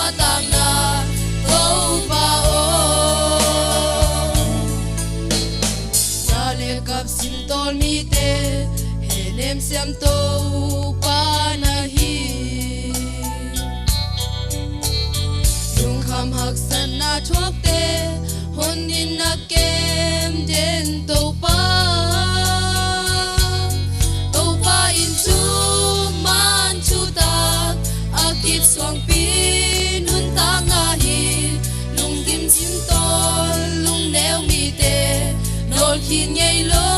kaswatang na tâu baong Sale kap sintol mi te Henem siam tâu panahi Yung kham hak san na chuak te Hon din na kem den tâu pa Suang pin hun ta nga hi lung kim chim tol lung neo mi te nol khin ngei lo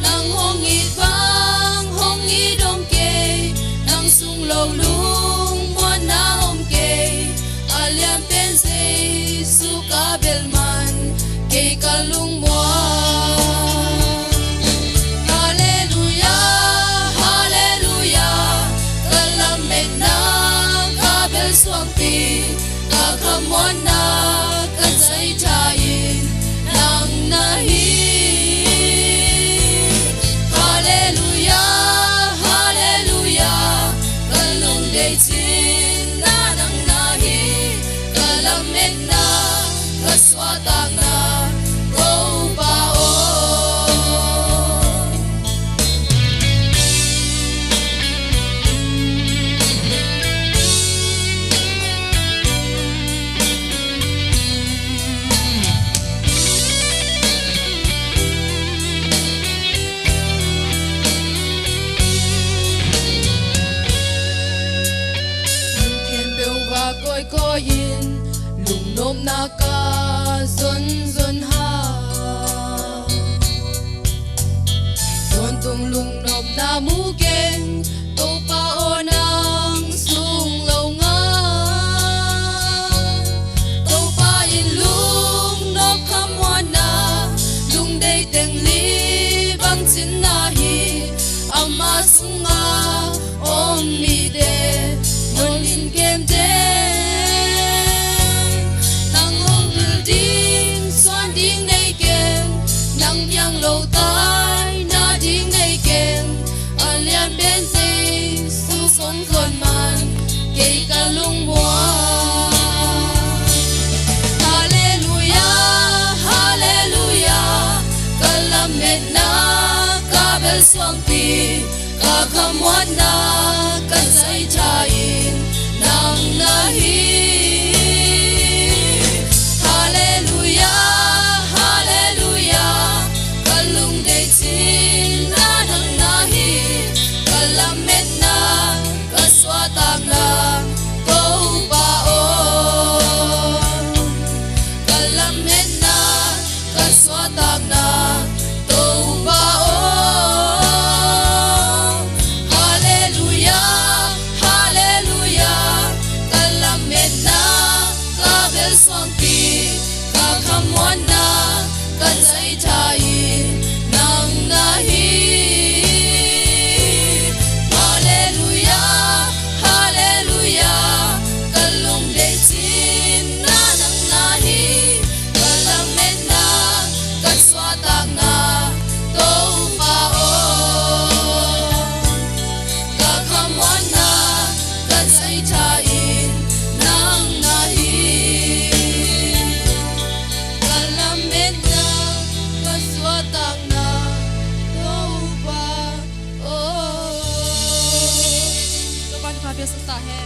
nang hong i vang hong i dong ke nang sung lo lung mo na om ke aliam pen se su ka belman ke kalung mo Suang pi ka khamon na ka sai chain nang nahi Hallelujah Hallelujah kalung dei chin na nang nahi kalamet na kaswatang na go baong Coi yên lùng nôm na ca zon zon ha zon tung lùng nôm na mu gen tô pa o nang sung lâu nga tô pa in lùng nôm kham hoa na lùng đầy teng li bang chin na hi ama sung nga om mi de non in kem de lâu tai na ding nei ken alian ben se su son kon man ke ka lung mo Hallelujah Hallelujah kalamet na ka bel suang pi ka khamwan na ka sai chain nang nahi Suang pi ka khamwan na ka sai chain nang nahi Hallelujah Hallelujah kalung dei chin na nang nahi kalamet na kaswatang na tâu baong ka khamwan na ka sai chain nang nahi Fabio Sustahe